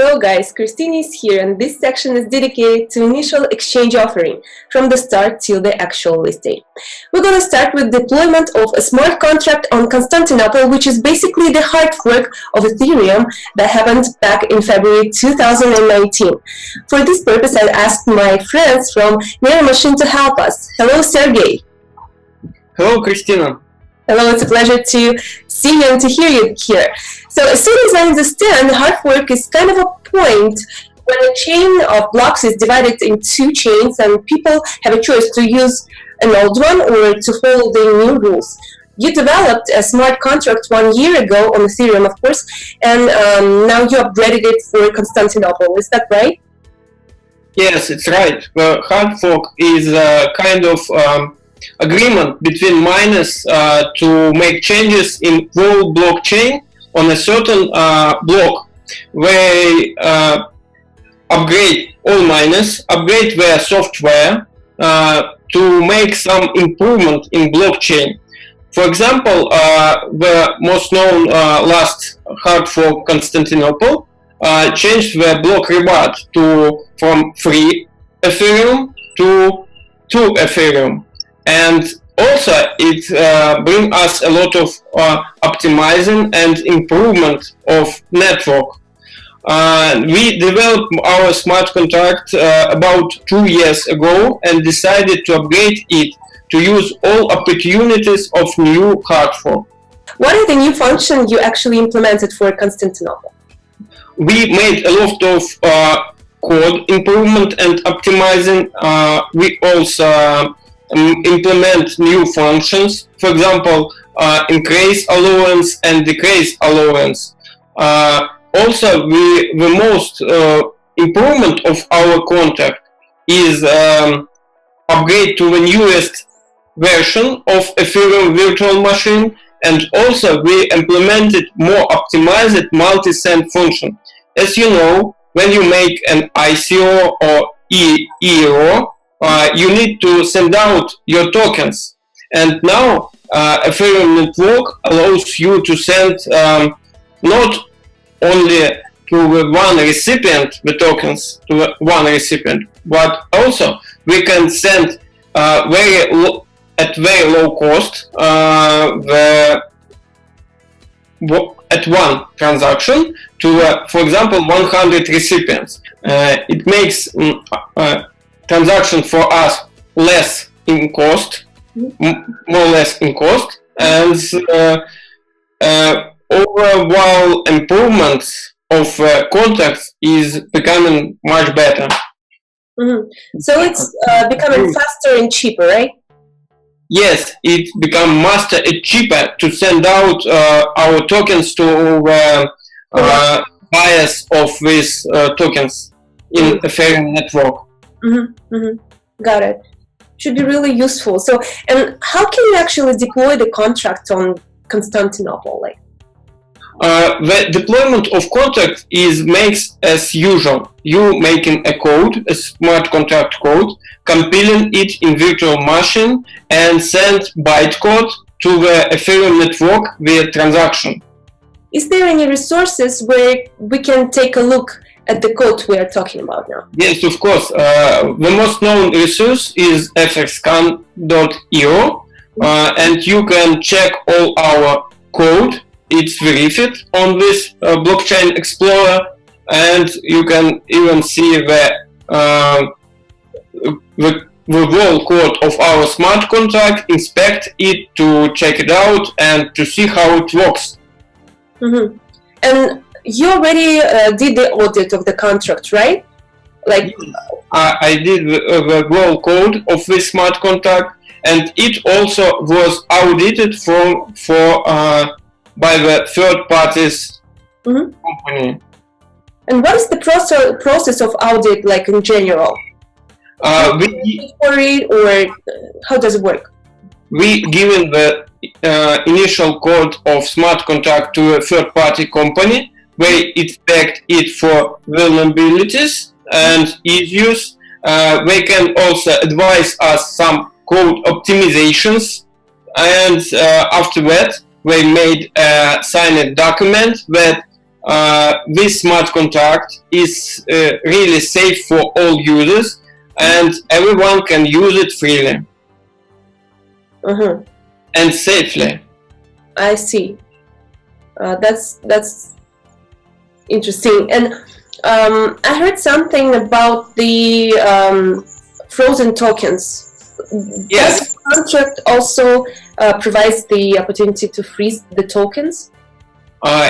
Hello guys, Christine is here, and this section is dedicated to initial exchange offering from the start till the actual list date. We're going to start with deployment of a smart contract on Constantinople, which is basically the hard fork of Ethereum that happened back in February 2019. For this purpose, I asked my friends from Neuromachine to help us. Hello, Sergey. Hello, Christina. Hello, it's a pleasure to see you and to hear you here. So as soon as I understand, hard fork is kind of a point when a chain of blocks is divided in two chains and people have a choice to use an old one or to follow the new rules. You developed a smart contract 1 year ago on Ethereum, of course, and now you upgraded it for Constantinople. Is that right? Yes, it's right. The hard fork is a kind of agreement between miners to make changes in whole blockchain on a certain block. They upgrade all miners, upgrade their software to make some improvement in blockchain. For example, the most known last hard fork Constantinople changed the block reward from 3 Ethereum to 2 Ethereum. And also it brings us a lot of optimizing and improvement of network. We developed our smart contract about 2 years ago and decided to upgrade it to use all opportunities of new hard fork. What are the new functions you actually implemented for Constantinople? We made a lot of code improvement and optimizing. We also implement new functions, for example, increaseAllowance and decreaseAllowance. Also, the most improvement of our contract is upgrade to the newest version of Ethereum virtual machine, and also we implemented more optimized multisend function. As you know, when you make an ICO or ERO, you need to send out your tokens, and now Ethereum network allows you to send not only to the one recipient the tokens to the one recipient, but also we can send at very low cost at one transaction to for example 100 recipients. It makes transaction for us less in cost, more or less in cost, and overall improvements of contracts is becoming much better. Mm-hmm. So it's becoming faster and cheaper, right? Yes, it becomes faster and cheaper to send out our tokens to buyers of these tokens in Ethereum network. Mm-hmm. Mm-hmm. Got it. Should be really useful. So, and how can you actually deploy the contract on Constantinople? The deployment of contract makes as usual. You making a code, a smart contract code, compiling it in virtual machine, and send bytecode to the Ethereum network via transaction. Is there any resources where we can take a look at the code we are talking about now? Yes, of course. The most known resource is fxcan.io, and you can check all our code. It's verified on this blockchain explorer, and you can even see the whole code of our smart contract, inspect it to check it out and to see how it works. Mm-hmm. And you already did the audit of the contract, right? I did the whole code of this smart contract, and it also was audited by the third parties company. And what is the process of audit like in general? We for it, or how does it work? We given the initial code of smart contract to a third party company. They inspect it for vulnerabilities and issues. They can also advise us some code optimizations, and after that they made a signed document that this smart contract is really safe for all users, and everyone can use it freely and safely. I see. That's interesting. And I heard something about the frozen tokens. Yes. Does the contract also provides the opportunity to freeze the tokens?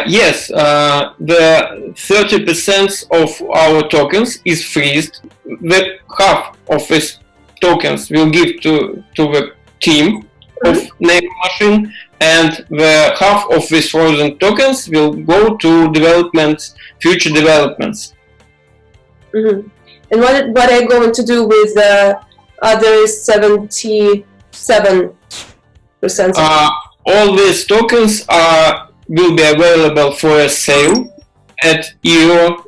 Yes, the 30% of our tokens is freezed. The half of these tokens will give to the team of Neuromachine, and the half of these frozen tokens will go to future developments. And what are you going to do with the other 77%? All these tokens will be available for a sale at Euro,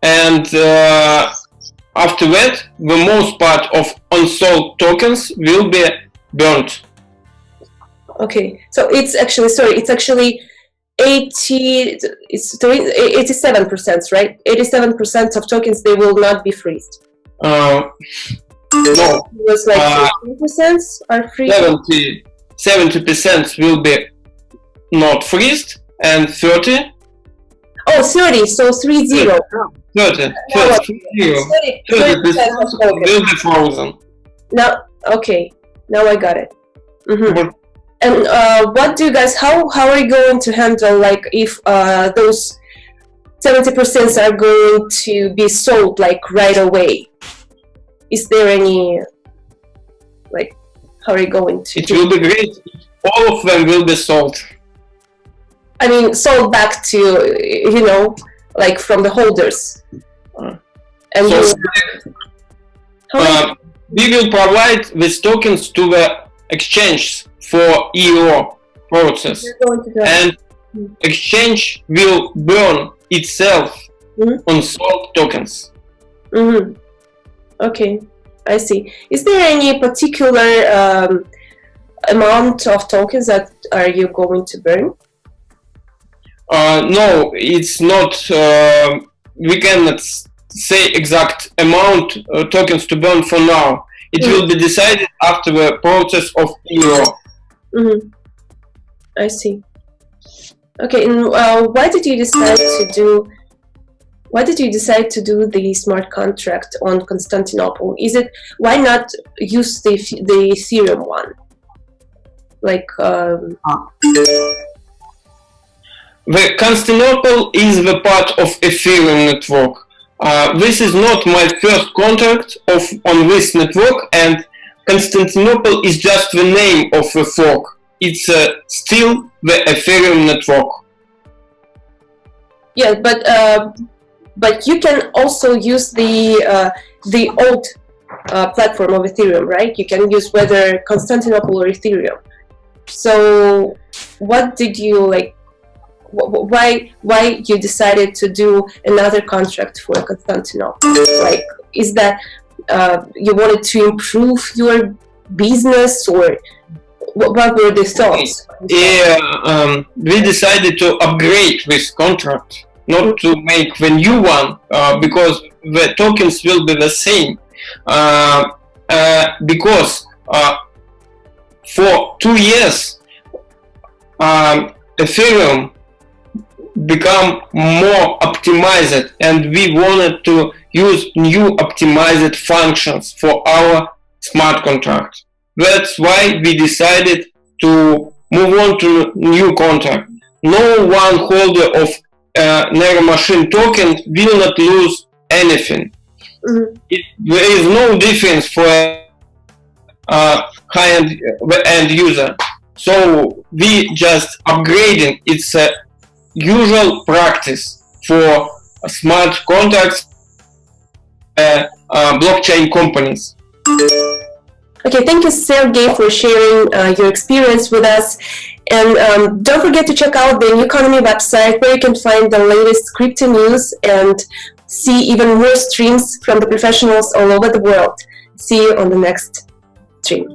and after that, the most part of unsold tokens will be burnt. Okay, so it's actually 87%, right? 87% of tokens, they will not be freezed. No. It was like 50% are free. 70% will be not freezed, and 30. Oh, 30. So 30. 30% will be frozen. Now, okay. Now I got it. And what do you guys? How are you going to handle, like, if those 70% are going to be sold like right away? Is there any, like, how are you going to? It will be great. All of them will be sold. I mean, sold back to, like, from the holders. And so we will provide these tokens to the exchange for EO process, and exchange will burn itself on sold tokens. Okay, I see. Is there any particular amount of tokens that are you going to burn? No, it's not. We cannot say exact amount tokens to burn for now. It will be decided after the process of EO. I see. Okay, and why did you decide to do the smart contract on Constantinople? Why not use the Ethereum one? Like the Constantinople is the part of Ethereum network. This is not my first contract on this network, and Constantinople is just the name of the fork. It's still the Ethereum network. Yeah, but you can also use the old platform of Ethereum, right? You can use whether Constantinople or Ethereum. So, what did you like? Why you decided to do another contract for Constantinople? Like, is that you wanted to improve your business, or what were the thoughts? Yeah, we decided to upgrade this contract, not to make the new one, because the tokens will be the same. Because for 2 years, Ethereum become more optimized, and we wanted to use new optimized functions for our smart contract. That's why we decided to move on to new contract. No one holder of Neuromachine token will not lose anything. There is no difference for high-end user. So we just upgrading. It's a usual practice for smart contracts, blockchain companies. Okay, thank you, Sergey, for sharing your experience with us. And don't forget to check out the New Economy website, where you can find the latest crypto news and see even more streams from the professionals all over the world. See you on the next stream.